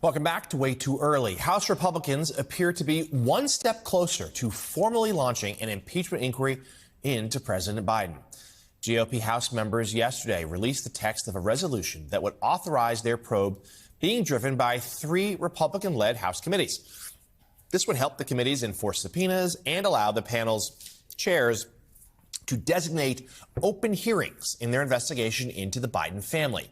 Welcome back to Way Too Early. House Republicans appear to be one step closer to formally launching an impeachment inquiry into President Biden. GOP House members yesterday released the text of a resolution that would authorize their probe being driven by 3 Republican-led House committees. This would help the committees enforce subpoenas and allow the panel's chairs to designate open hearings in their investigation into the Biden family.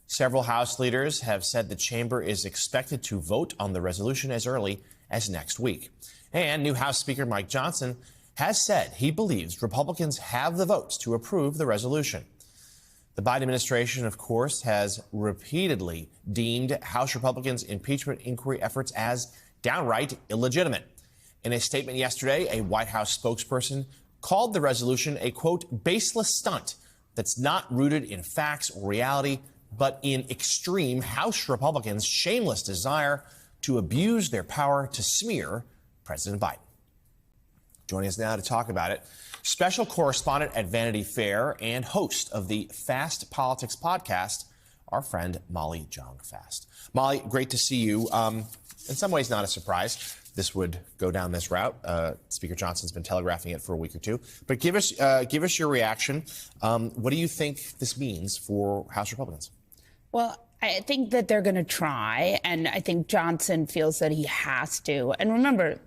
Several House leaders have said the chamber is expected to vote on the resolution as early as next week. And new House Speaker Mike Johnson has said he believes Republicans have the votes to approve the resolution. The Biden administration, of course, has repeatedly deemed House Republicans' impeachment inquiry efforts as downright illegitimate. In a statement yesterday, a White House spokesperson called the resolution a, quote, baseless stunt that's not rooted in facts or reality, but in extreme House Republicans' shameless desire to abuse their power to smear President Biden. Joining us now to talk about it, special correspondent at Vanity Fair and host of the Fast Politics podcast, our friend Molly Jong-Fast. Molly, great to see you. In some ways, not a surprise this would go down this route. Speaker Johnson's been telegraphing it for a week or two. But give us your reaction. What do you think this means for House Republicans? Well, I think that they're going to try, and I think Johnson feels that he has to. And remember,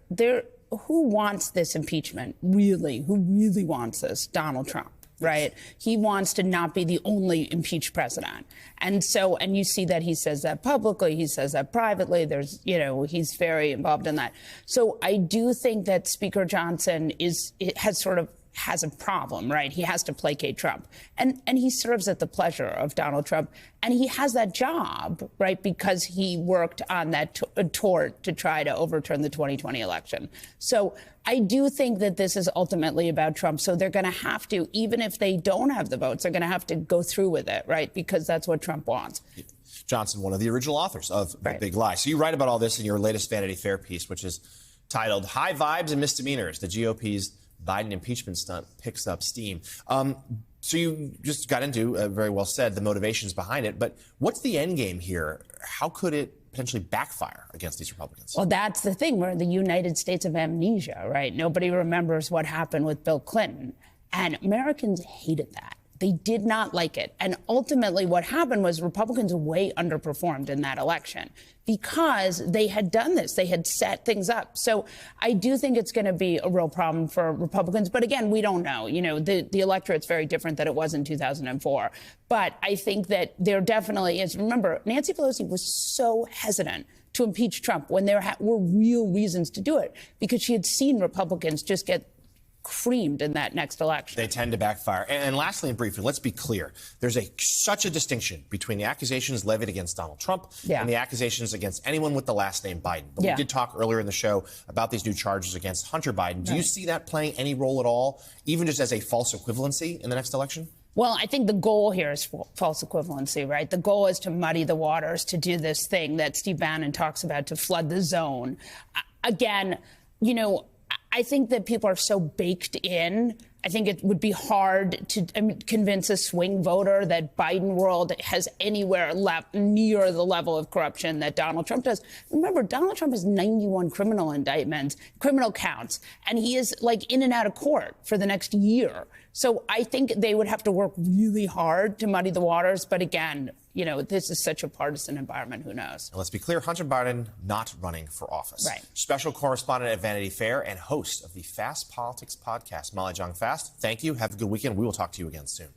who wants this impeachment, really? Who really wants this? Donald Trump, right? He wants to not be the only impeached president. And you see that he says that publicly, he says that privately. He's very involved in that. So I do think that Speaker Johnson has a problem, right? He has to placate Trump. And he serves at the pleasure of Donald Trump. And he has that job, right, because he worked on that tort to try to overturn the 2020 election. So I do think that this is ultimately about Trump. So they're going to have to, even if they don't have the votes, they're going to have to go through with it, right, because that's what Trump wants. Johnson, one of the original authors of The Big Lie. So you write about all this in your latest Vanity Fair piece, which is titled High Vibes and Misdemeanors, the GOP's Biden impeachment stunt picks up steam. So you just got into, very well said, the motivations behind it. But what's the end game here? How could it potentially backfire against these Republicans? Well, that's the thing. We're in the United States of amnesia, right? Nobody remembers what happened with Bill Clinton. And Americans hated that. They did not like it. And ultimately what happened was Republicans way underperformed in that election because they had done this. They had set things up. So I do think it's going to be a real problem for Republicans. But again, we don't know. The electorate's very different than it was in 2004. But I think that there definitely is. Remember, Nancy Pelosi was so hesitant to impeach Trump when there were real reasons to do it because she had seen Republicans just get creamed in that next election. They tend to backfire. And lastly and briefly, let's be clear. There's such a distinction between the accusations levied against Donald Trump and the accusations against anyone with the last name Biden. But we did talk earlier in the show about these new charges against Hunter Biden. Do you see that playing any role at all, even just as a false equivalency in the next election? Well, I think the goal here is false equivalency, right? The goal is to muddy the waters, to do this thing that Steve Bannon talks about, to flood the zone. Again, I think that people are so baked in. I think it would be hard to convince a swing voter that Biden world has anywhere near the level of corruption that Donald Trump does. Remember, Donald Trump has 91 criminal counts, and he is in and out of court for the next year. So I think they would have to work really hard to muddy the waters. But again, this is such a partisan environment. Who knows? And let's be clear, Hunter Biden not running for office. Right. Special correspondent at Vanity Fair and host of the Fast Politics podcast, Molly Jong-Fast. Thank you. Have a good weekend. We will talk to you again soon.